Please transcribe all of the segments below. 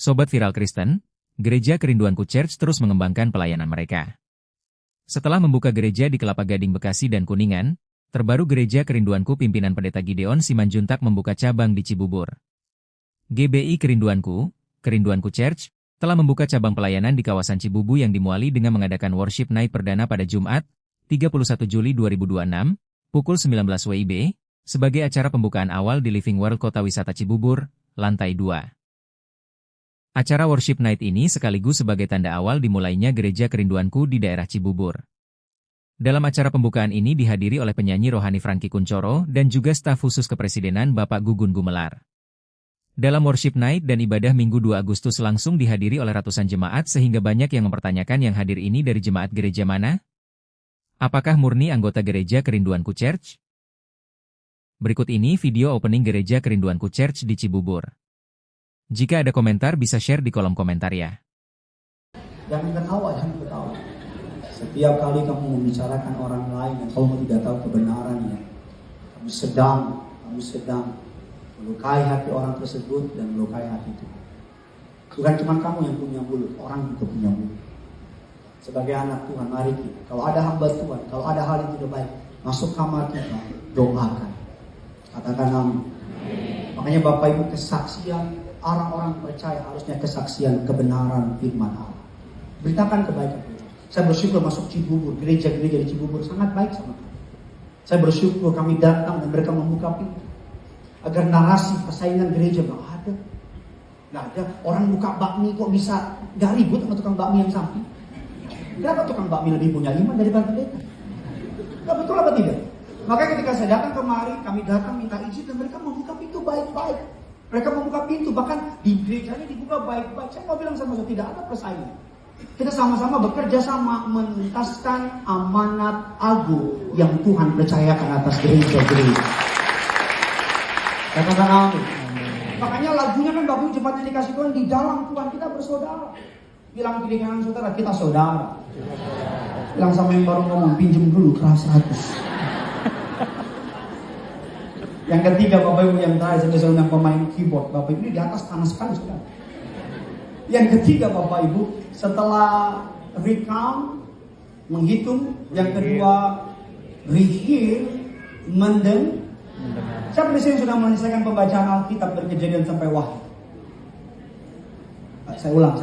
Sobat Viral Kristen, Gereja Kerinduanku Church terus mengembangkan pelayanan mereka. Setelah membuka gereja di Kelapa Gading Bekasi dan Kuningan, terbaru Gereja Kerinduanku pimpinan Pendeta Gideon Simanjuntak membuka cabang di Cibubur. GBI Kerinduanku Church, telah membuka cabang pelayanan di kawasan Cibubu yang dimuali dengan mengadakan worship night perdana pada Jumat, 31 Juli 2026, pukul 19 WIB, sebagai acara pembukaan awal di Living World Kota Wisata Cibubur, lantai 2. Acara worship night ini sekaligus sebagai tanda awal dimulainya Gereja Kerinduanku di daerah Cibubur. Dalam acara pembukaan ini dihadiri oleh penyanyi rohani Franky Kuncoro dan juga staf khusus kepresidenan Bapak Gugun Gumelar. Dalam worship night dan ibadah Minggu 2 Agustus langsung dihadiri oleh ratusan jemaat sehingga banyak yang mempertanyakan yang hadir ini dari jemaat gereja mana? Apakah murni anggota Gereja Kerinduanku Church? Berikut ini video opening Gereja Kerinduanku Church di Cibubur. Jika ada komentar bisa share di kolom komentar ya. Jangan ketawa, jangan ketawa. Setiap kali kamu membicarakan orang lain yang kamu tidak tahu kebenarannya, kamu sedang melukai hati orang tersebut dan melukai hati Tuhan. Bukan cuma kamu yang punya mulut, orang juga punya mulut. Sebagai anak Tuhan, mari kita, kalau ada hamba Tuhan, kalau ada hal yang tidak baik, masuk kamar kita, doakan. Katakan amin. Makanya Bapak Ibu, kesaksian orang-orang percaya harusnya kesaksian kebenaran firman Allah. Beritakan kebaikan. Saya bersyukur masuk Cibubur, gereja-gereja di Cibubur sangat baik sama kami. Saya bersyukur kami datang dan mereka membuka pintu. Agar narasi persaingan gereja nggak ada. Nggak ada. Orang buka bakmi kok bisa nggak ribut sama tukang bakmi yang samping. Kenapa tukang bakmi lebih punya iman daripada pendeta? Nggak betul apa tidak? Makanya ketika saya datang kemari, kami datang minta izin dan mereka membuka pintu baik-baik. Mereka membuka pintu, bahkan di gerejanya dibuka baik-baik. Saya mau bilang sama saya, tidak ada persaingan. Kita sama-sama bekerja sama menuntaskan amanat agung yang Tuhan percayakan atas gereja-gereja. Katakan amin. Makanya lagunya kan Bapak Ibu jemaat yang dikasih Tuhan, di dalam Tuhan kita bersaudara. Bilang kiri kanan saudara, kita saudara. Bilang sama yang baru ngomong, pinjem dulu keras 100. Yang ketiga Bapak Ibu yang terakhir, saya bilang pemain keyboard, Bapak Ibu ini di atas panas sekali sudah. Yang ketiga Bapak Ibu, setelah recount, menghitung, yang kedua rehear, mendengar. Siapa di sini sudah menyelesaikan pembacaan Alkitab dari Kejadian sampai Wahyu? Saya ulang.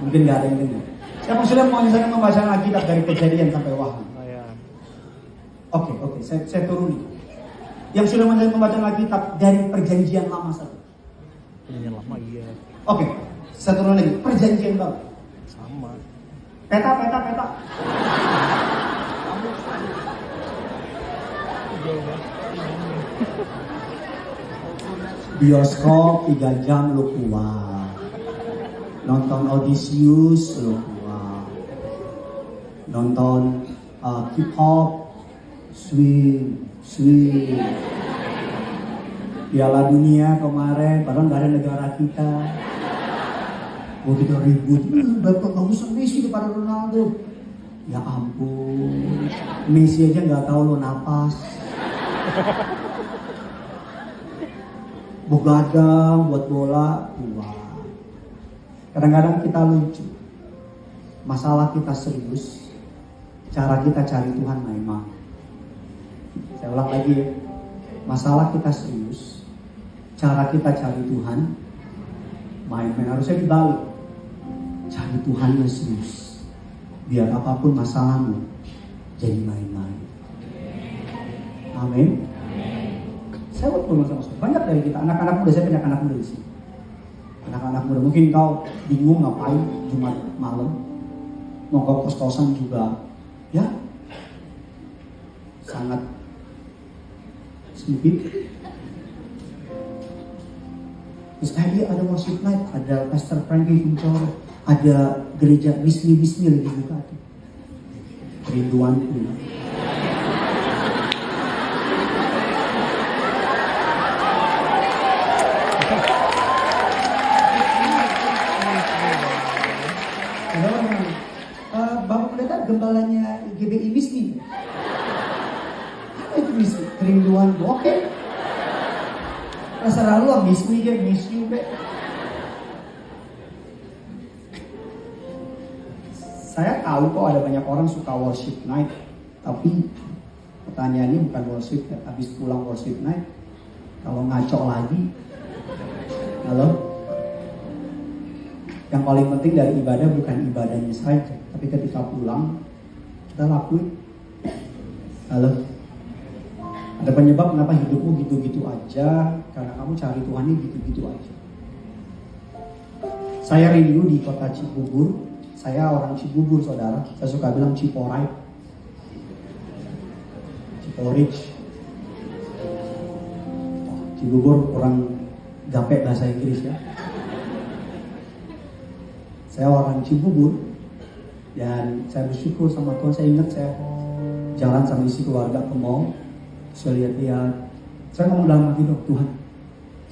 Mungkin nggak ada yang dengar. Siapa sudah menyelesaikan pembacaan Alkitab dari Kejadian sampai Wahyu? Oke, saya turuni. Yang sudah menyelesaikan pembacaan Alkitab dari Perjanjian Lama saja. Perjanjian Lama, iya. Oke, saya turun lagi. Perjanjian Baru. Sama. Peta. Bioskop 3 jam lu keluar. Nonton Odysseus lu keluar. Nonton hip hop, swing. Piala Dunia kemarin, padahal nggak ada negara kita. Mau kita ribut, Bapak bagus Messi daripada Ronaldo. Ya ampun, Messi aja nggak tahu lo napas. Begadang buat bola, keluar. Kadang-kadang kita lucu. Masalah kita serius, cara kita cari Tuhan main-main. Saya ulang lagi ya. Masalah kita serius, cara kita cari Tuhan main-main. Harusnya dibalik. Cari Tuhan yang serius. Biar apapun masalahmu jadi main-main. Amin. Saya buat sama banyak dari kita, anak-anak muda, saya punya anak muda di sini. Anak-anak muda, mungkin kau bingung ngapain Jumat malam, mau ke kos-kosan juga, ya sangat sempit. Terus ada worship night, ada Pastor Franky Kuncoro, ada gereja Bismi lagi buka tuh. Kerinduanku. Bapak Pendeta gembalanya GBI Bismi. Apa itu Bismi? Kerinduanku. Oke. Terserah lu, miss me, miss you, be. Saya tahu kok ada banyak orang suka worship night, tapi pertanyaannya bukan worship ya. Habis pulang worship night, kalau ngaco lagi, halo? Yang paling penting dari ibadah bukan ibadahnya saja, tapi ketika pulang kita lakuin. Halo? Ada penyebab kenapa hidupmu gitu-gitu aja, karena kamu cari Tuhannya gitu-gitu aja. Saya rindu di kota Cibubur. Saya orang Cibubur, saudara. Saya suka bilang Ciporai, Ciporich. Cibubur kurang gape bahasa Inggris ya. Saya orang Cibubur dan saya bersyukur sama Tuhan. Saya ingat saya jalan sama isi keluarga ke mall. Saya lihat-lihat. Saya ngomong dalam hati, Tuhan,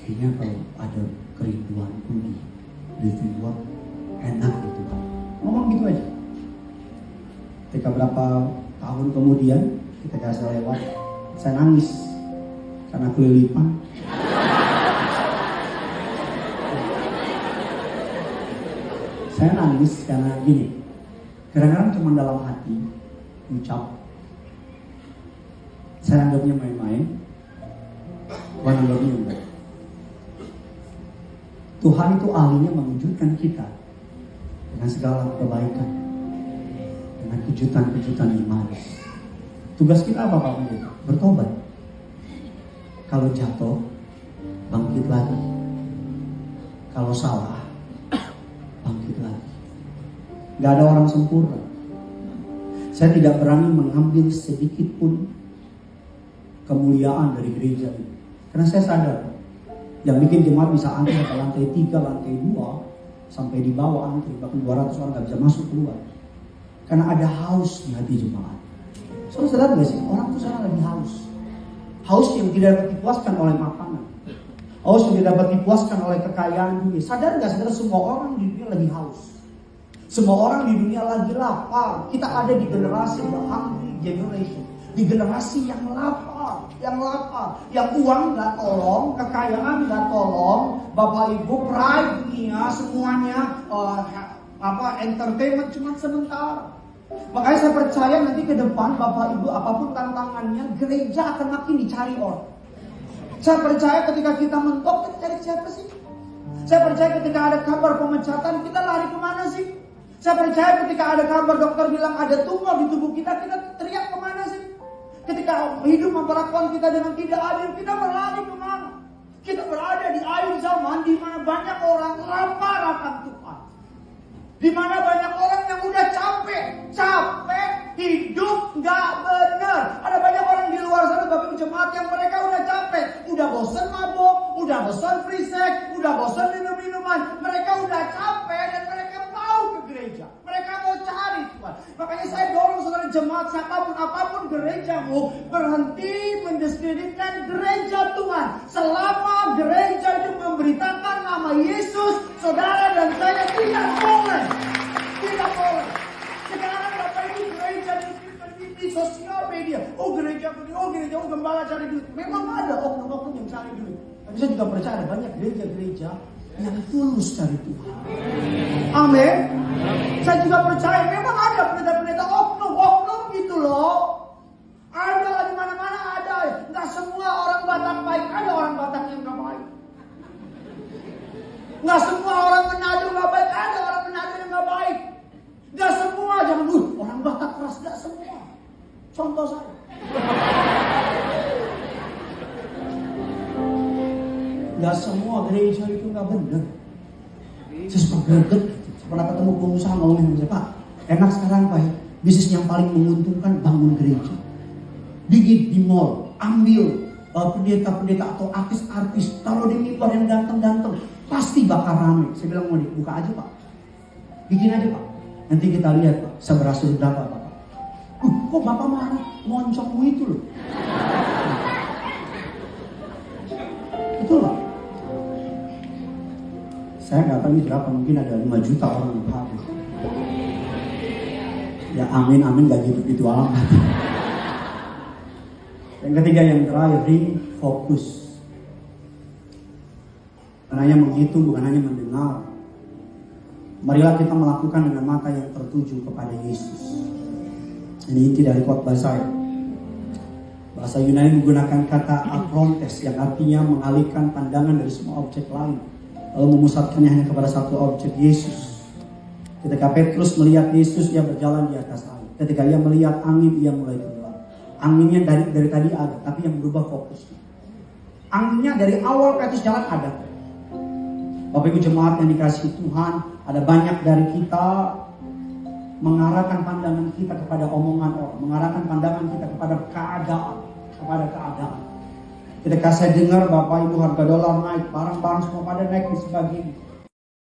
kayaknya kalau ada kerinduanku di living world enak gitu Tuhan. Ngomong gitu aja. Ketika berapa tahun kemudian, ketika saya lewat, saya nangis karena kelilipan. Saya nangis karena gini, kadang-kadang cuma dalam hati ucap, saya anggapnya main-main, Tuhan anggapnya enggak. Tuhan itu ahlinya mengejutkan kita dengan segala kebaikan, dengan kejutan-kejutan yang manis. Tugas kita apa Pak Pendeta? Bertobat. Kalau jatuh, bangkit lagi. Kalau salah, bangkit lagi. Gak ada orang sempurna. Saya tidak berani mengambil sedikit pun kemuliaan dari gereja ini. Karena saya sadar, yang bikin jemaat bisa antri ke lantai 3, lantai 2, sampai di bawah antri, bahkan 200 orang gak bisa masuk keluar. Karena ada haus di hati jemaat. Saudara sadar gak sih? Orang tuh sana lagi haus. Haus yang tidak dapat dipuaskan oleh makanan. Haus yang tidak dapat dipuaskan oleh kekayaan dunia. Sadar gak saudara, semua orang di dunia lagi haus. Semua orang di dunia lagi lapar. Kita ada di generasi the hungry generation. Di generasi yang lapar, yang uang gak tolong, kekayaan gak tolong, Bapak Ibu, pride dunia, semuanya entertainment cuma sebentar. Makanya saya percaya nanti ke depan Bapak Ibu, apapun tantangannya, gereja akan makin dicari orang. Saya percaya ketika kita mentok, kita cari siapa sih? Saya percaya ketika ada kabar pemecatan, kita lari kemana sih? Saya percaya ketika ada kabar dokter bilang ada tumor di tubuh kita, kita teriak kemana sih? Ketika hidup memperlakukan kita dengan tidak adil, kita berlari kemana? Kita berada di akhir zaman di mana banyak orang lapar akan Tuhan. Di mana banyak orang yang udah capek hidup nggak benar. Ada banyak orang di luar sana, Bapak jemaat, yang mereka udah capek, udah bosan mabok, udah bosan free sex, udah bosan minum-minuman. Mereka udah capek dan mereka mau ke gereja. Mereka mau cari Tuhan. Makanya saya dorong saudara jemaat, siapapun apapun gerejamu, berhenti mendiskreditkan gereja Tuhan. Selama gereja itu memberitakan nama Yesus, saudara dan saya tidak boleh. Tidak boleh. Sekarang Bapak Ibu gereja di sosial media. Oh gereja, gembala cari duit. Memang ada oknum-oknum yang cari duit. Tapi saya juga percaya ada banyak gereja-gereja yang tulus cari Tuhan. Amin. Saya juga percaya memang ada pendeta-pendeta oknum gitu loh. Ada di mana-mana ada. Nggak semua orang Batak baik, ada orang Batak yang nggak baik. Nggak semua orang Manado nggak baik, ada orang Manado yang nggak baik. Nggak semua, jangan orang Batak keras, nggak semua. Contoh saya. Nggak semua gereja itu nggak benar. Saya suka greget. Saya pernah ketemu pengusaha ngomongin sama saya, Pak, enak sekarang Pak, bisnis yang paling menguntungkan bangun gereja. Di mall, ambil pendeta-pendeta atau artis-artis, taruh di mimbar yang ganteng-ganteng, pasti bakal rame. Saya bilang, mau buka aja Pak, bikin aja Pak, nanti kita lihat Pak, seberhasil berapa Pak. Kok Bapak marah? Moncongmu itu loh. Betul loh. Saya nggak tahu ini berapa, mungkin ada 5 juta orang yang hadir. Ya amin gak gitu alam. Yang ketiga, yang terakhir, fokus. Bukan hanya menghitung, bukan hanya mendengar, Marilah kita melakukan dengan mata yang tertuju kepada Yesus. Ini inti dari khotbah saya. Bahasa Yunani menggunakan kata akrontes yang artinya mengalihkan pandangan dari semua objek lain, lalu memusatkannya hanya kepada satu objek, Yesus. Ketika Petrus melihat Yesus, ia berjalan di atas air. Ketika ia melihat angin, ia mulai tenggelam. Anginnya dari tadi ada, tapi yang berubah fokusnya. Anginnya dari awal Petrus jalan ada. Bapak Ibu jemaat yang dikasihi Tuhan, ada banyak dari kita mengarahkan pandangan kita kepada omongan orang, mengarahkan pandangan kita kepada keadaan. Ketika saya dengar Bapak Ibu harga dolar naik, barang-barang semua pada naik dan sebagainya,